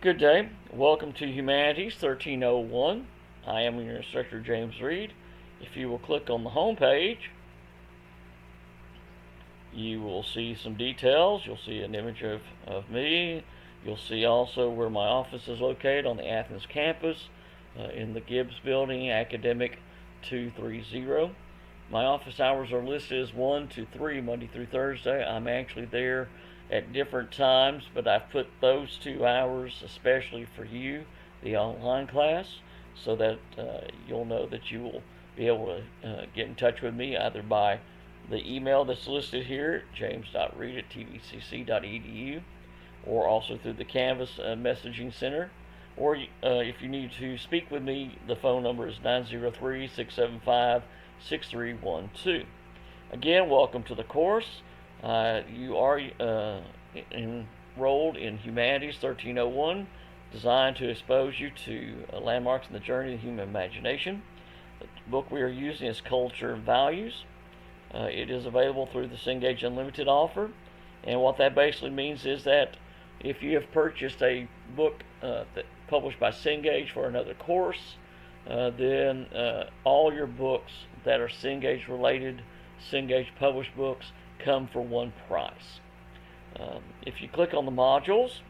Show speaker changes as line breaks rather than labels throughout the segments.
Good day. Welcome to Humanities 1301. I am your instructor, James Reed. If you will click on the home page, you will see some details. You'll see an image of me. You'll see also where my office is located on the Athens campus in the Gibbs Building, Academic 230. My office hours are listed as 1 to 3 Monday through Thursday. I'm actually there at different times, but I've put those 2 hours especially for you, the online class, so that you'll know that you will be able to get in touch with me either by the email that's listed here, james.reed@tvcc.edu, or also through the Canvas messaging center. Or if you need to speak with me, the phone number is 903-675-6312. Again, welcome to the course. You are enrolled in Humanities 1301, designed to expose you to landmarks in the journey of the human imagination. The book we are using is Culture and Values. It is available through the Cengage Unlimited offer, and what that basically means is that if you have purchased a book that published by Cengage for another course, then all your books that are Cengage related, Cengage published books, come for one price. If you click on the modules,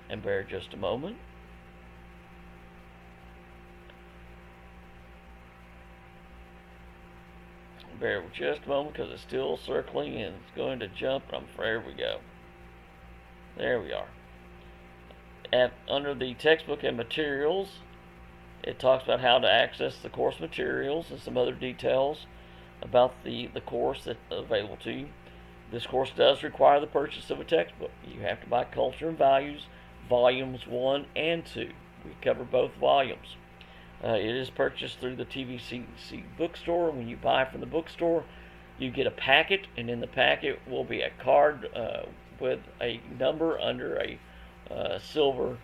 and bear just a moment, bear just a moment because it's still circling and it's going to jump. There we go. There we are. Under the textbook and materials, it talks about how to access the course materials and some other details about the course that's available to you. This course does require the purchase of a textbook. You have to buy Culture and Values, volumes 1 and 2. We cover both volumes. It is purchased through the TVCC bookstore. When you buy from the bookstore, you get a packet, and in the packet will be a card with a number under a silver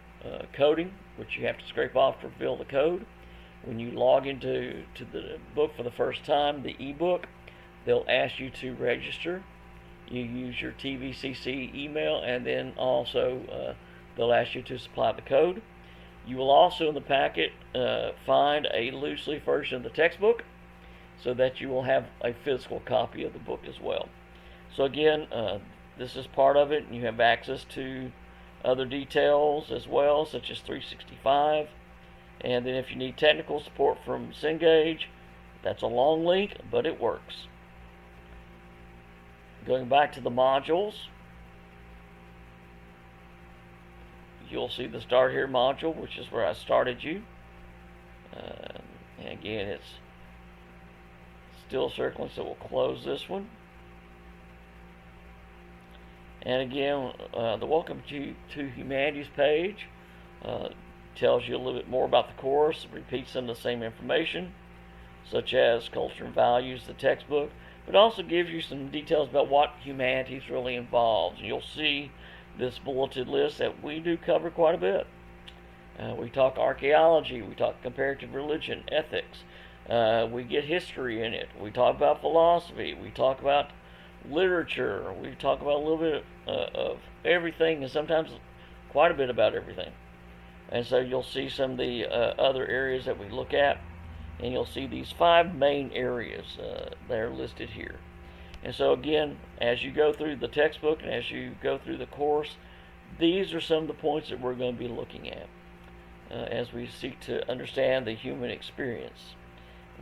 coating, which you have to scrape off to reveal the code. When you log into the book for the first time, the ebook, they'll ask you to register. You use your TVCC email, and then also they'll ask you to supply the code. You will also in the packet find a loose leaf version of the textbook, so that you will have a physical copy of the book as well. So again, this is part of it, and you have access to other details as well, such as 365. And then if you need technical support from Cengage, that's a long link, but it works. Going back to the modules, you'll see the Start Here module, which is where I started you. And again, it's still circling, so we'll close this one. And again, the Welcome to Humanities page tells you a little bit more about the course, repeats some of the same information, such as Culture and Values, the textbook, but also gives you some details about what Humanities really involves. And you'll see this bulleted list that we do cover quite a bit. We talk archaeology, we talk comparative religion, ethics, we get history in it, we talk about philosophy, we talk about literature, we talk about a little bit of everything, and sometimes quite a bit about everything. And so you'll see some of the other areas that we look at, and you'll see these 5 main areas that are listed here. And so again, as you go through the textbook and as you go through the course, these are some of the points that we're going to be looking at as we seek to understand the human experience,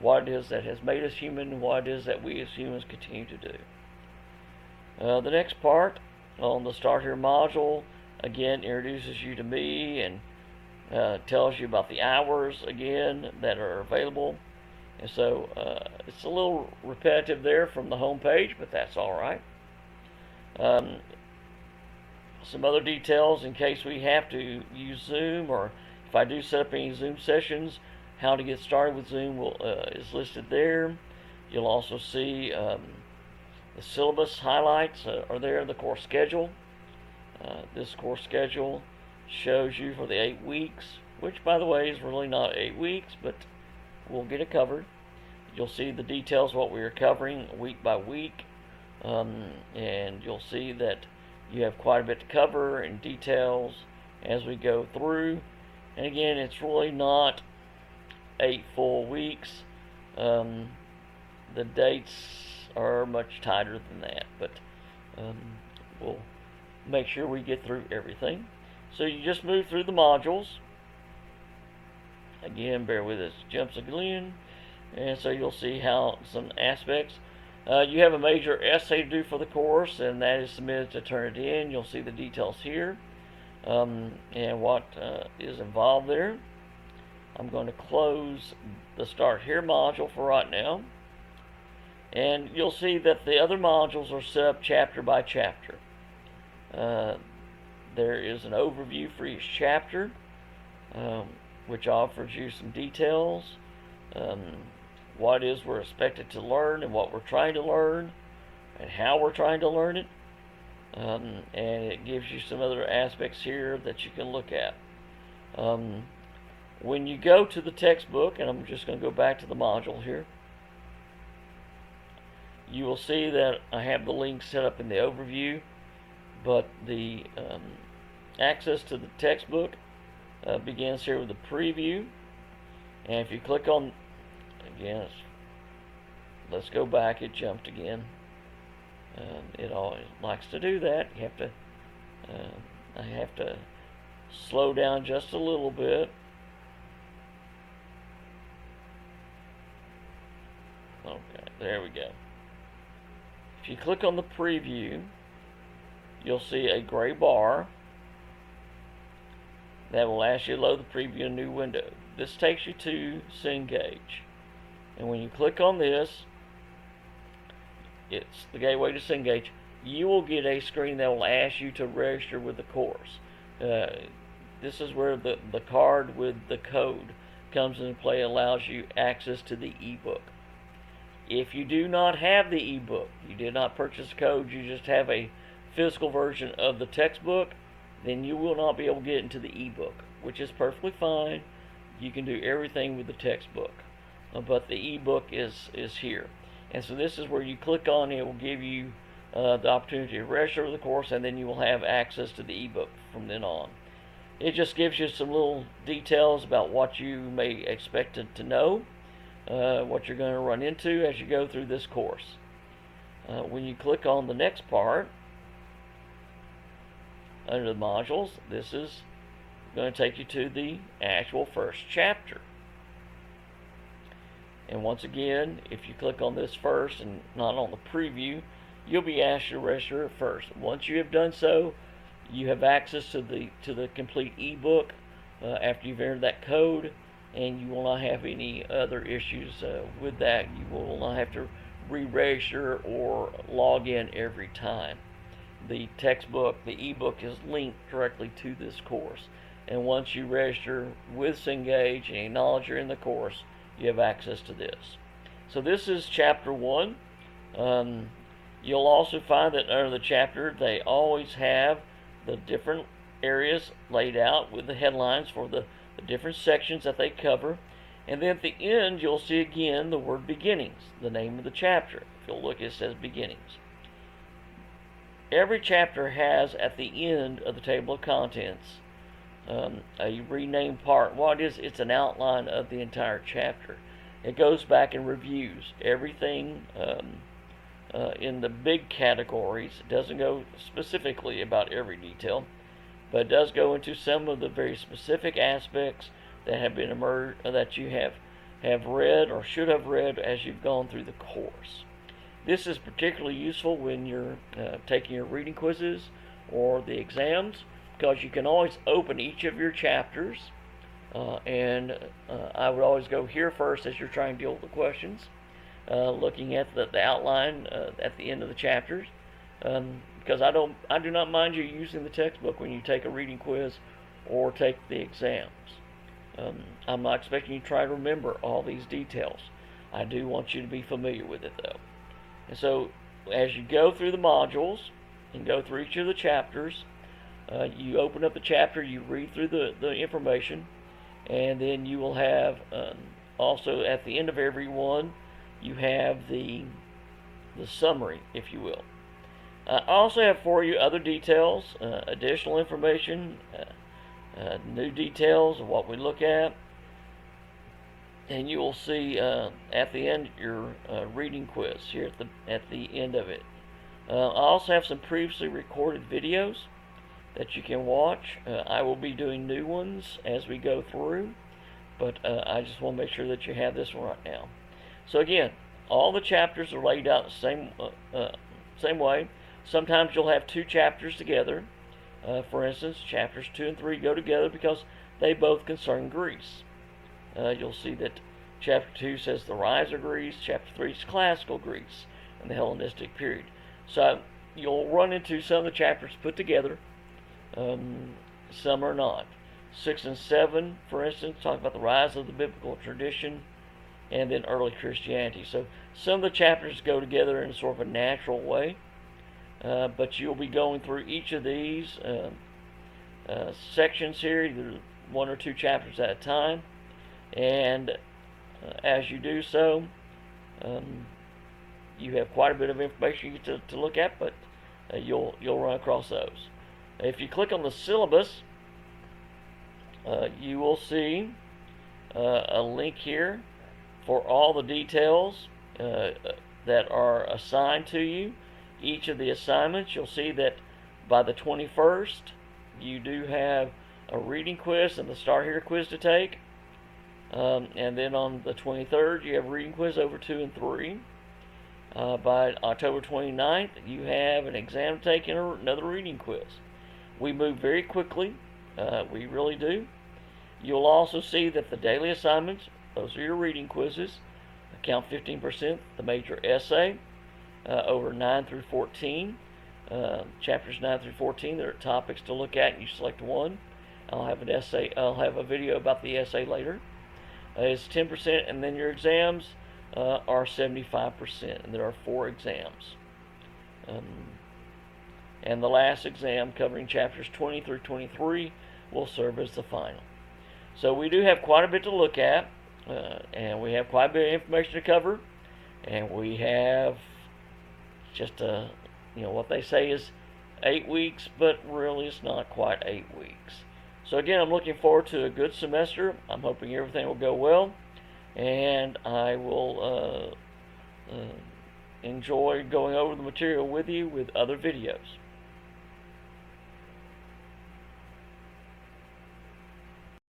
what it is that has made us human, and what it is that we as humans continue to do. The next part on the Start Here module, again, introduces you to me and tells you about the hours, again, that are available. And so it's a little repetitive there from the home page, but that's all right. Some other details in case we have to use Zoom, or if I do set up any Zoom sessions, how to get started with Zoom is listed there. You'll also see the syllabus highlights are there, the course schedule. This course schedule shows you for the 8 weeks, which by the way is really not 8 weeks, but we'll get it covered. You'll see the details of what we are covering week by week, and you'll see that you have quite a bit to cover in details as we go through. And again, it's really not 8 full weeks. The dates are much tighter than that, but we'll make sure we get through everything. So you just move through the modules. Again, bear with us, jumps again, and so you'll see how some aspects. You have a major essay to do for the course, and that is submitted to turn it in. You'll see the details here and what is involved there. I'm going to close the Start Here module for right now. And you'll see that the other modules are set up chapter by chapter. There is an overview for each chapter, which offers you some details, what it is we're expected to learn and what we're trying to learn and how we're trying to learn it. And it gives you some other aspects here that you can look at. When you go to the textbook, and I'm just going to go back to the module here, you will see that I have the link set up in the overview, but the access to the textbook begins here with the preview. And if you click on, again, let's go back, it jumped again. It always likes to do that. You have to, I have to slow down just a little bit. Okay, there we go. If you click on the preview, you'll see a gray bar that will ask you to load the preview in a new window. This takes you to Cengage. And when you click on this, it's the gateway to Cengage. You will get a screen that will ask you to register with the course. This is where the card with the code comes into play, allows you access to the ebook. If you do not have the ebook, you did not purchase the code, you just have a physical version of the textbook, then you will not be able to get into the ebook, which is perfectly fine. You can do everything with the textbook, but the ebook is here. And so this is where you click on it. Will give you the opportunity to register for the course, and then you will have access to the ebook from then on. It just gives you some little details about what you may expect to know, what you're going to run into as you go through this course. When you click on the next part, under the modules, this is going to take you to the actual first chapter. And once again, if you click on this first and not on the preview, you'll be asked to register first. Once you have done so, you have access to the complete ebook after you've entered that code, and you will not have any other issues with that. You will not have to re-register or log in every time. The textbook, the ebook, is linked directly to this course. And once you register with Cengage and acknowledge you're in the course, you have access to this. So this is chapter 1. You'll also find that under the chapter, they always have the different areas laid out with the headlines for the different sections that they cover. And then at the end, you'll see again the word beginnings, the name of the chapter. If you'll look, it says beginnings. Every chapter has, at the end of the table of contents, a renamed part. What it is, it's an outline of the entire chapter. It goes back and reviews everything in the big categories. It doesn't go specifically about every detail, but it does go into some of the very specific aspects that have been emerged, that you have read or should have read as you've gone through the course. This is particularly useful when you're taking your reading quizzes or the exams, because you can always open each of your chapters, and I would always go here first as you're trying to deal with the questions, looking at the outline at the end of the chapters, because I do not mind you using the textbook when you take a reading quiz or take the exams. I'm not expecting you to try to remember all these details. I do want you to be familiar with it, though. And so as you go through the modules and go through each of the chapters, you open up the chapter, you read through the information, and then you will have also at the end of every one, you have the summary, if you will. I also have for you other details, additional information new details of what we look at, and you will see at the end your reading quiz here at the end of it. I also have some previously recorded videos that you can watch. I will be doing new ones as we go through, but I just want to make sure that you have this one right now. So again, all the chapters are laid out the same way. Sometimes you'll have two chapters together. For instance, chapters 2 and 3 go together because they both concern Greece. You'll see that chapter 2 says the rise of Greece, chapter 3 is classical Greece and the Hellenistic period. So you'll run into some of the chapters put together, some are not. 6 and 7, for instance, talk about the rise of the biblical tradition and then early Christianity. So some of the chapters go together in sort of a natural way, but you'll be going through each of these sections here, either one or two chapters at a time, and as you do so, you have quite a bit of information you get to look at, but you'll run across those. If you click on the syllabus, you will see a link here for all the details that are assigned to you. Each of the assignments, you'll see that by the 21st, you do have a reading quiz and the Start Here quiz to take. And then on the 23rd, you have a reading quiz over 2 and 3. By October 29th, you have an exam to take and another reading quiz. We move very quickly. We really do. You'll also see that the daily assignments, those are your reading quizzes, account 15%, the major essay, over 9 through 14. Chapters 9 through 14, there are topics to look at, and you select one. I'll have a video about the essay later. It's 10%, and then your exams are 75%, and there are 4 exams. And the last exam, covering chapters 20 through 23, will serve as the final. So we do have quite a bit to look at, and we have quite a bit of information to cover, and we have just what they say is 8 weeks, but really it's not quite 8 weeks. So again, I'm looking forward to a good semester. I'm hoping everything will go well, and I will enjoy going over the material with you with other videos.